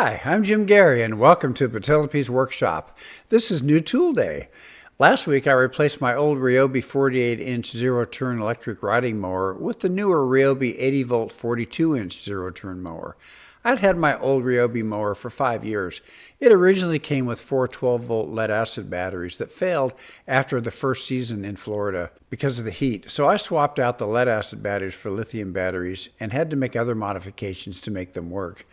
Hi, I'm Jim Gary and welcome to Penelope's Workshop. This is New Tool Day. Last week I replaced my old Ryobi 48-inch Zero Turn electric riding mower with the newer Ryobi 80-volt 42-inch Zero Turn mower. I'd had my old Ryobi mower for 5 years. It originally came with 4 12-volt lead-acid batteries that failed after the first season in Florida because of the heat. So I swapped out the lead-acid batteries for lithium batteries and had to make other modifications to make them work.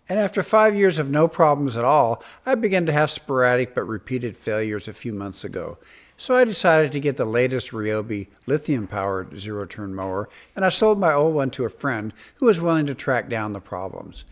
And after 5 years of no problems at all, I began to have sporadic but repeated failures a few months ago. So I decided to get the latest Ryobi lithium-powered zero-turn mower, and I sold my old one to a friend who was willing to track down the problems.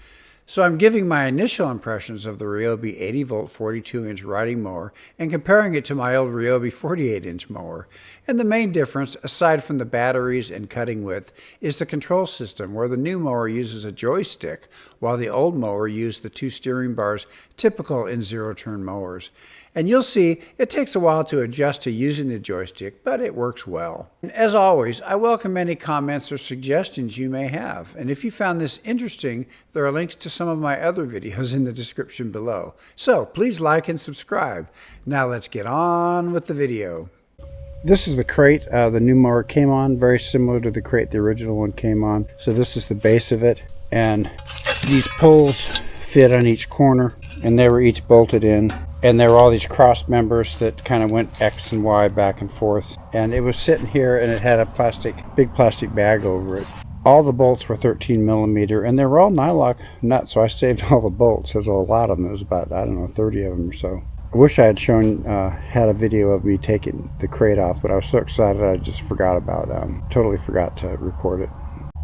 So I'm giving my initial impressions of the Ryobi 80-volt 42-inch riding mower and comparing it to my old Ryobi 48-inch mower. And the main difference, aside from the batteries and cutting width, is the control system, where the new mower uses a joystick, while the old mower used the 2 steering bars typical in zero-turn mowers. And you'll see it takes a while to adjust to using the joystick, but it works well. And as always, I welcome any comments or suggestions you may have. And if you found this interesting, there are links to some of my other videos in the description below. So please like and subscribe. Now let's get on with the video. This is the crate the new mower came on, very similar to the crate the original one came on. So this is the base of it, and these poles fit on each corner, and they were each bolted in. And there were all these cross members that kind of went X and Y back and forth. And it was sitting here, and it had a big plastic bag over it. All the bolts were 13 millimeter, and they were all nylock nuts, so I saved all the bolts. There's a lot of them. There was about, I don't know, 30 of them or so. I wish I had had a video of me taking the crate off, but I was so excited I just forgot about it. Totally forgot to record it.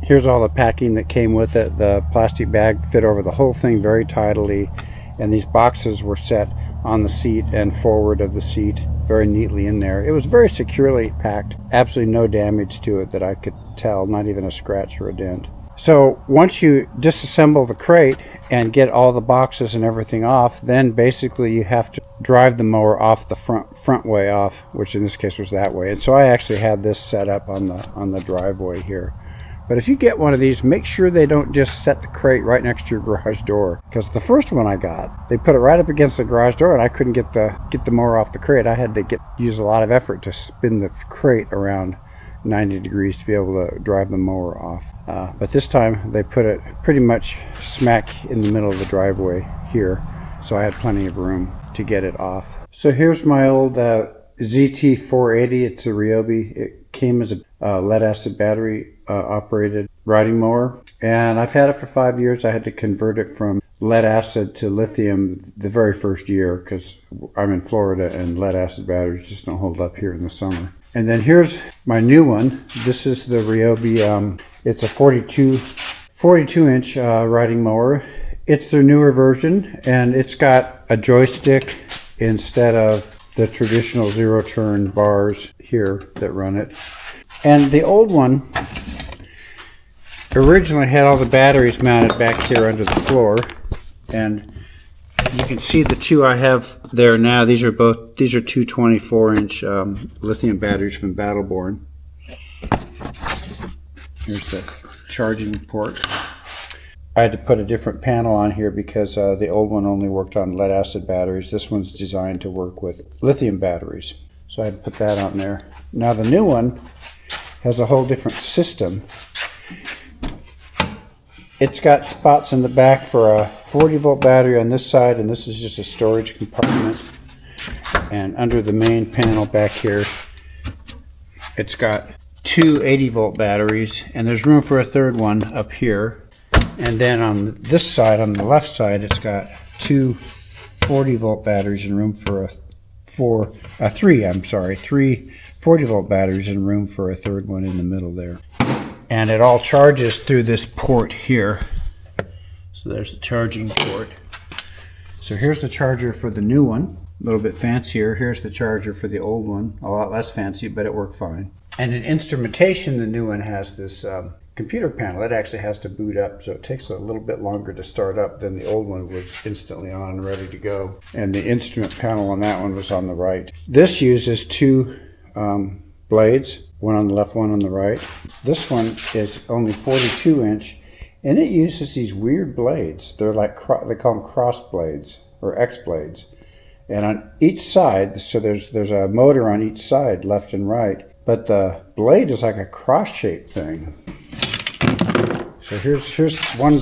Here's all the packing that came with it. The plastic bag fit over the whole thing very tidily, and these boxes were set on the seat and forward of the seat very neatly in there. It was very securely packed, absolutely no damage to it that I could tell, not even a scratch or a dent. So once you disassemble the crate and get all the boxes and everything off, then basically you have to drive the mower off the front way off, which in this case was that way. And so I actually had this set up on the driveway here. But if you get one of these, make sure they don't just set the crate right next to your garage door. Because the first one I got, they put it right up against the garage door, and I couldn't get the mower off the crate. I had to use a lot of effort to spin the crate around 90 degrees to be able to drive the mower off. But this time they put it pretty much smack in the middle of the driveway here, so I had plenty of room to get it off. So here's my old ZT480. It's a Ryobi. It came as a lead acid battery operated riding mower, and I've had it for 5 years. I had to convert it from lead acid to lithium the very first year because I'm in Florida and lead acid batteries just don't hold up here in the summer. And then here's my new one. This is the Ryobi. It's a 42-inch riding mower. It's their newer version, and it's got a joystick instead of the traditional zero-turn bars here that run it. And the old one originally had all the batteries mounted back here under the floor, and you can see the two I have there now. These are two 24-inch lithium batteries from Battleborn. Here's the charging port. I had to put a different panel on here because the old one only worked on lead acid batteries. This one's designed to work with lithium batteries, so I had to put that on there. Now the new one has a whole different system. It's got spots in the back for a 40-volt battery on this side, and this is just a storage compartment. And under the main panel back here, it's got 2 80-volt batteries, and there's room for a third one up here. And then on this side, on the left side, it's got 2 40-volt batteries and room for three 40-volt batteries and room for a third one in the middle there. And it all charges through this port here. So there's the charging port. So here's the charger for the new one, a little bit fancier. Here's the charger for the old one, a lot less fancy, but it worked fine. And in instrumentation, the new one has this computer panel. It actually has to boot up, so it takes a little bit longer to start up than the old one was instantly on and ready to go. And the instrument panel on that one was on the right. This uses 2 blades, one on the left, one on the right. This one is only 42-inch, And it uses these weird blades. They're like, they call them cross blades or X blades. And on each side, so there's a motor on each side, left and right, but the blade is like a cross-shaped thing. So here's one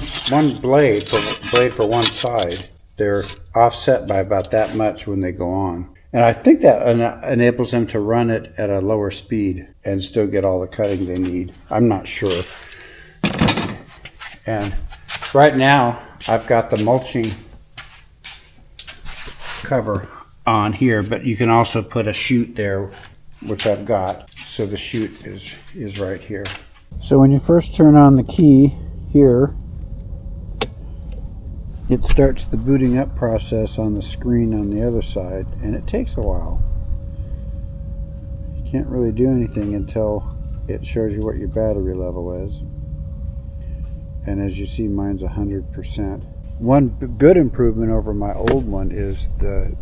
blade for one side. They're offset by about that much when they go on. And I think that enables them to run it at a lower speed and still get all the cutting they need. I'm not sure. And right now, I've got the mulching cover on here, but you can also put a chute there, which I've got. So the chute is right here. So when you first turn on the key here, it starts the booting up process on the screen on the other side, and it takes a while. You can't really do anything until it shows you what your battery level is. And as you see, mine's 100%. One good improvement over my old one is the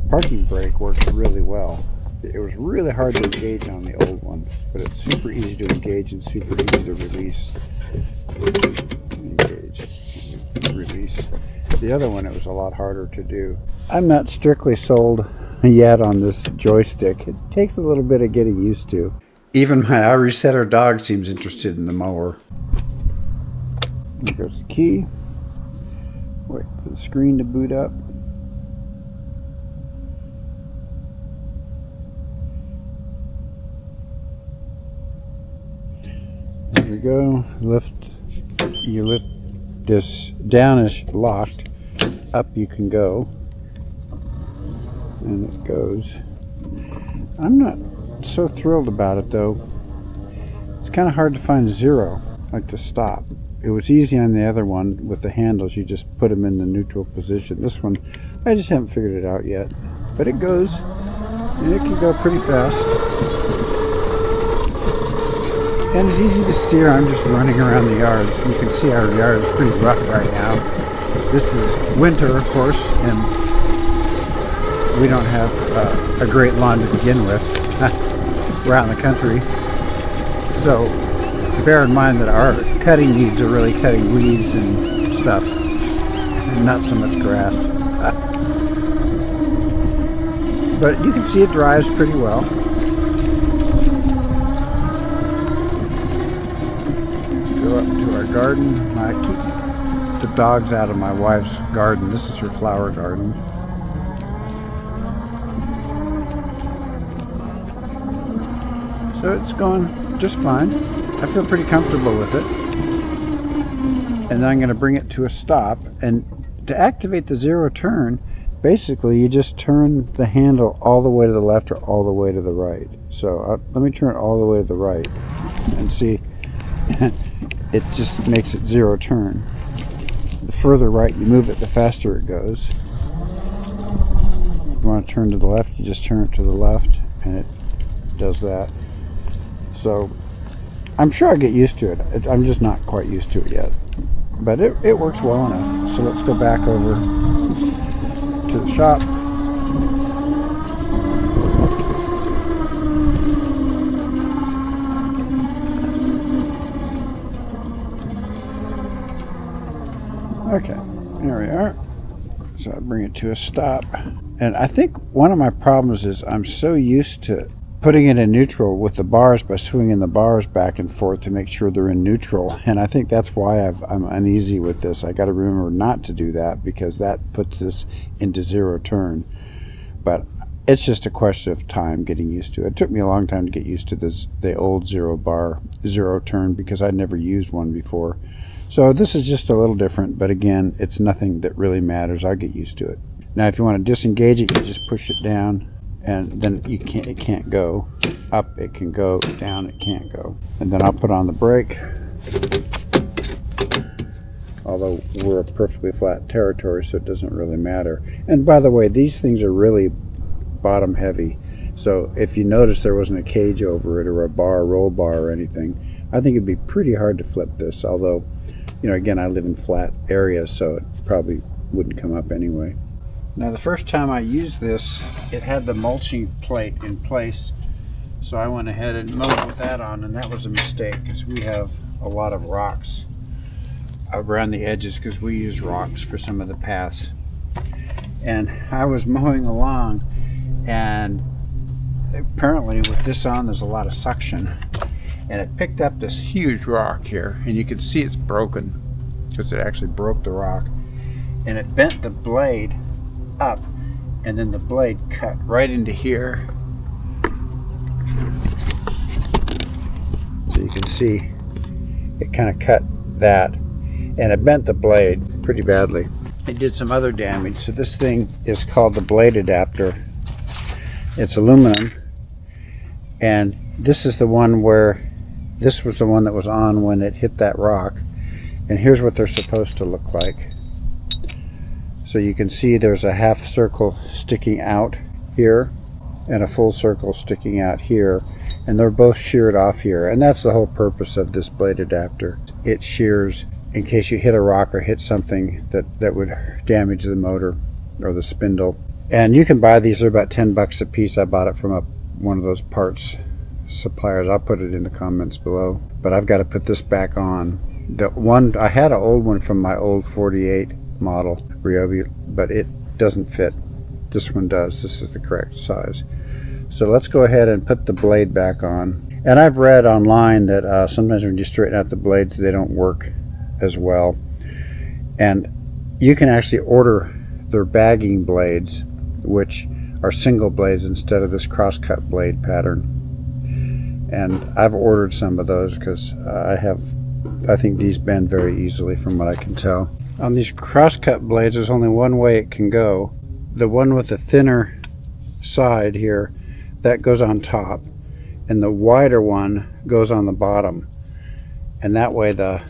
parking brake works really well. It was really hard to engage on the old one, but it's super easy to engage and super easy to release. Engage, release. The other one, it was a lot harder to do. I'm not strictly sold yet on this joystick. It takes a little bit of getting used to. Even my Irish setter dog seems interested in the mower. There goes the key. Wait for the screen to boot up. There we go. You lift this down is locked. Up you can go. And it goes. I'm not so thrilled about it though. It's kind of hard to find zero, like to stop. It was easy on the other one with the handles. You just put them in the neutral position. This one, I just haven't figured it out yet. But it goes, and it can go pretty fast. And it's easy to steer. I'm just running around the yard. You can see our yard is pretty rough right now. This is winter, of course, and we don't have a great lawn to begin with. We're out in the country. So bear in mind that our cutting needs are really cutting weeds and stuff, and not so much grass. But you can see it drives pretty well. Go up to our garden. I keep the dogs out of my wife's garden. This is her flower garden. So it's going just fine. I feel pretty comfortable with it. And then I'm going to bring it to a stop. And to activate the zero turn, basically you just turn the handle all the way to the left or all the way to the right. So let me turn it all the way to the right and see. It just makes it zero turn. The further right you move it, the faster it goes. If you want to turn to the left, you just turn it to the left and it does that. So I'm sure I'll get used to it. I'm just not quite used to it yet. But it works well enough. So let's go back over to the shop. Okay, there we are. So I bring it to a stop. And I think one of my problems is I'm so used to putting it in neutral with the bars by swinging the bars back and forth to make sure they're in neutral. And I think that's why I'm uneasy with this. I got to remember not to do that because that puts this into zero turn. But it's just a question of time getting used to it. It took me a long time to get used to the old zero turn because I'd never used one before. So this is just a little different, but again, it's nothing that really matters. I'll get used to it. Now if you want to disengage it, you just push it down and then it can't go. Up it can go, down it can't go. And then I'll put on the brake. Although we're a perfectly flat territory, so it doesn't really matter. And by the way, these things are really bottom heavy. So if you notice there wasn't a cage over it or a roll bar or anything, I think it'd be pretty hard to flip this. Although, you know, again, I live in flat areas, so it probably wouldn't come up anyway. Now the first time I used this, it had the mulching plate in place. So I went ahead and mowed with that on, and that was a mistake because we have a lot of rocks around the edges because we use rocks for some of the paths. And I was mowing along, and apparently with this on there's a lot of suction, and it picked up this huge rock here, and you can see it's broken because it actually broke the rock, and it bent the blade up, and then the blade cut right into here. So you can see it kind of cut that, and it bent the blade pretty badly. It did some other damage. So this thing is called the blade adapter. It's aluminum, and this is the one where this was the one that was on when it hit that rock, and here's what they're supposed to look like. So you can see there's a half circle sticking out here and a full circle sticking out here, and they're both sheared off here, and that's the whole purpose of this blade adapter. It shears in case you hit a rock or hit something that would damage the motor or the spindle. And you can buy these. They're about 10 bucks a piece. I bought it from one of those parts suppliers. I'll put it in the comments below. But I've got to put this back on. The one I had, an old one from my old 48 model Ryobi, but it doesn't fit. This one does. This is the correct size. So let's go ahead and put the blade back on. And I've read online that sometimes when you straighten out the blades, they don't work as well. And you can actually order their bagging blades, which are single blades instead of this crosscut blade pattern. And I've ordered some of those because I think these bend very easily from what I can tell. On these crosscut blades, there's only one way it can go. The one with the thinner side here, that goes on top, and the wider one goes on the bottom, and that way the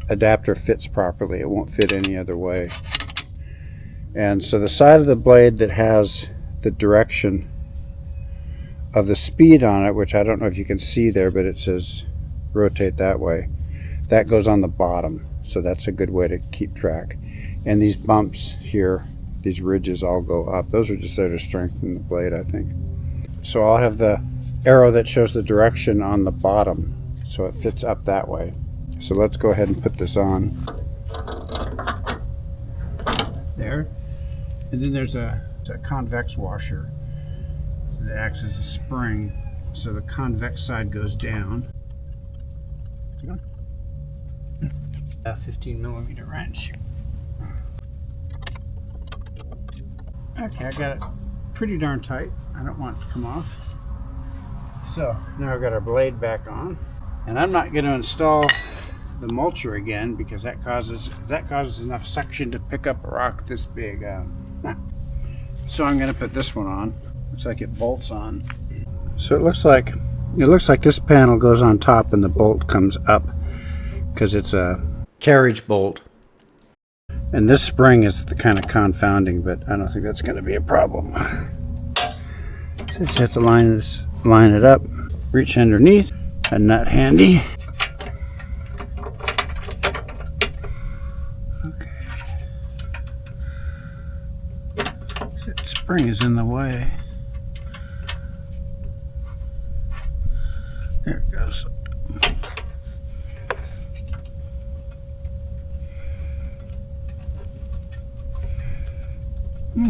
adapter fits properly. It won't fit any other way. And so the side of the blade that has the direction of the speed on it, which I don't know if you can see there, but it says rotate that way, that goes on the bottom. So that's a good way to keep track. And these bumps here, these ridges all go up. Those are just there to strengthen the blade, I think. So I'll have the arrow that shows the direction on the bottom, so it fits up that way. So let's go ahead and put this on. There. And then there's a convex washer that acts as a spring, so the convex side goes down. A 15mm wrench. Okay, I got it pretty darn tight. I don't want it to come off. So now I've got our blade back on, and I'm not going to install the mulcher again because that causes enough suction to pick up a rock this big. So I'm going to put this one on. Looks like it bolts on. So it looks like this panel goes on top and the bolt comes up because it's a carriage bolt. And this spring is the kind of confounding, but I don't think that's going to be a problem. So you just have to line it up, reach underneath, a nut handy. Okay. That spring is in the way. There it goes.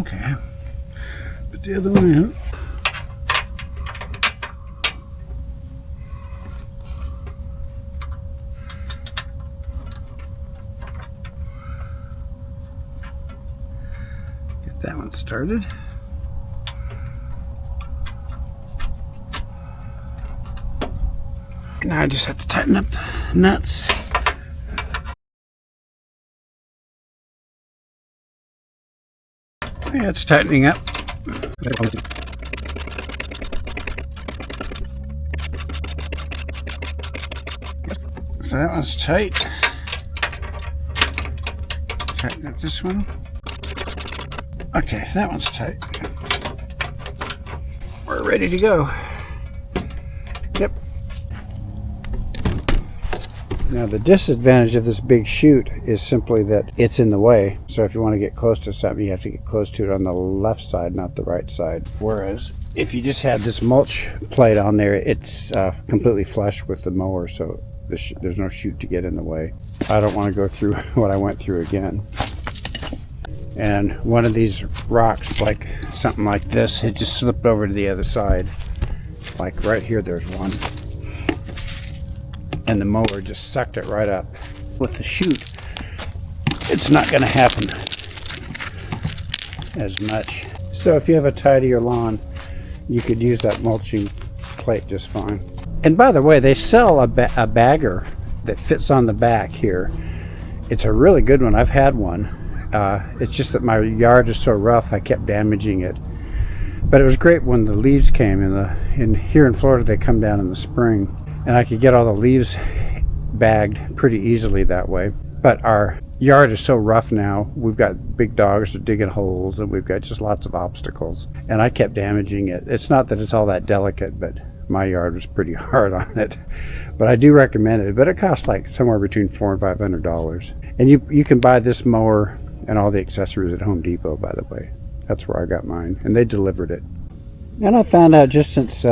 Okay, put the other one in. Get that one started. Now I just have to tighten up the nuts. Yeah, it's tightening up. So that one's tight. Tighten up this one. Okay, that one's tight. We're ready to go. Yep. Now the disadvantage of this big chute is simply that it's in the way. So if you want to get close to something, you have to get close to it on the left side, not the right side. Whereas if you just had this mulch plate on there, it's completely flush with the mower, so there's no chute to get in the way. I don't want to go through what I went through again. And one of these rocks, like something like this, it just slipped over to the other side. Like right here, there's one. And the mower just sucked it right up. With the chute, it's not going to happen as much. So if you have a tidier lawn, you could use that mulching plate just fine. And by the way, they sell a bagger that fits on the back here. It's a really good one. I've had one. It's just that my yard is so rough, I kept damaging it. But it was great when the leaves came. Here in Florida, they come down in the spring, and I could get all the leaves bagged pretty easily that way. But our yard is so rough now. We've got big dogs that digging holes, and we've got just lots of obstacles. And I kept damaging it. It's not that it's all that delicate, but my yard was pretty hard on it. But I do recommend it. But it costs like somewhere between $400 and $500. And you can buy this mower and all the accessories at Home Depot, by the way. That's where I got mine, and they delivered it. And I found out just since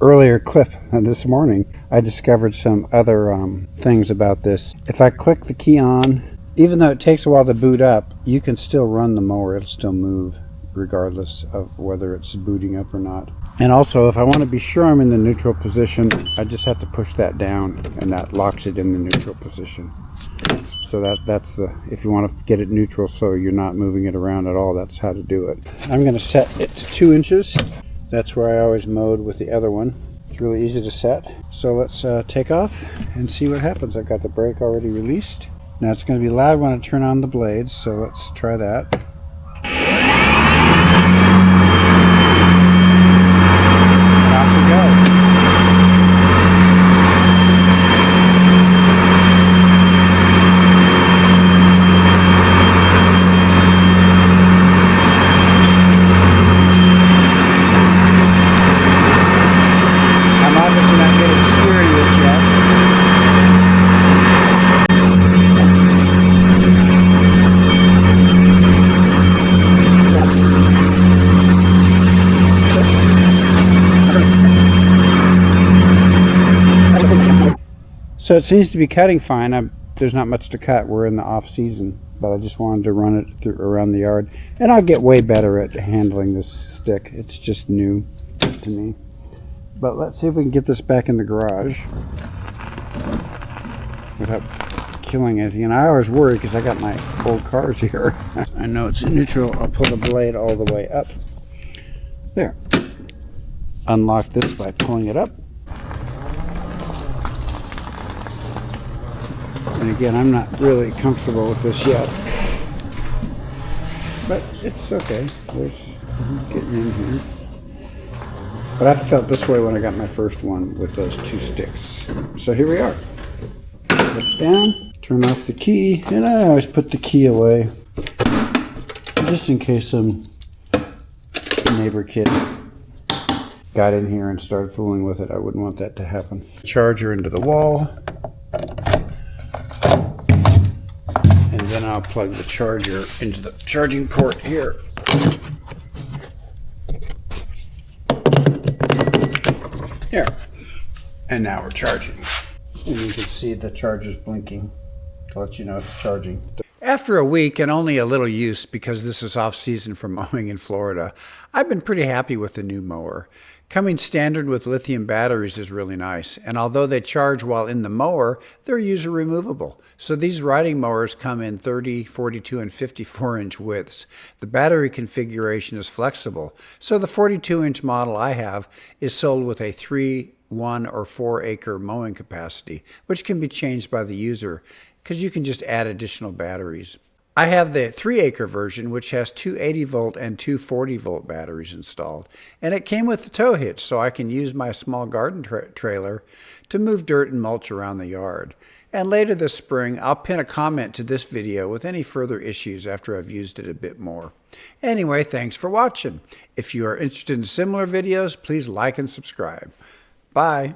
earlier clip this morning, I discovered some other things about this. If I click the key on, even though it takes a while to boot up, you can still run the mower. It'll still move regardless of whether it's booting up or not. And also, if I want to be sure I'm in the neutral position, I just have to push that down, and that locks it in the neutral position. So that's if you want to get it neutral so you're not moving it around at all, that's how to do it. I'm going to set it to 2 inches. That's where I always mowed with the other one. It's really easy to set. So let's take off and see what happens. I've got the brake already released. Now it's going to be loud when I turn on the blades, so let's try that. And off we go. So it seems to be cutting fine. There's not much to cut. We're in the off season, but I just wanted to run it around the yard. And I'll get way better at handling this stick. It's just new to me. But let's see if we can get this back in the garage without killing anything. And I always worry because I got my old cars here. I know it's in neutral. I'll pull the blade all the way up. There. Unlock this by pulling it up. And again, I'm not really comfortable with this yet, but it's okay. There's getting in here. But I felt this way when I got my first one with those 2 sticks. So here we are. Put it down, turn off the key, and I always put the key away just in case some neighbor kid got in here and started fooling with it. I wouldn't want that to happen. Charger into the wall. And then I'll plug the charger into the charging port here. There. And now we're charging. And you can see the charger's blinking to let you know it's charging. After a week and only a little use because this is off season for mowing in Florida, I've been pretty happy with the new mower. Coming standard with lithium batteries is really nice, and although they charge while in the mower, they're user removable. So these riding mowers come in 30, 42, and 54-inch widths. The battery configuration is flexible, so the 42-inch model I have is sold with a 3, 1, or 4 acre mowing capacity, which can be changed by the user because you can just add additional batteries. I have the 3 acre version, which has 2 80-volt and 2 40-volt batteries installed. And it came with the tow hitch, so I can use my small garden trailer to move dirt and mulch around the yard. And later this spring, I'll pin a comment to this video with any further issues after I've used it a bit more. Anyway, thanks for watching. If you are interested in similar videos, please like and subscribe. Bye.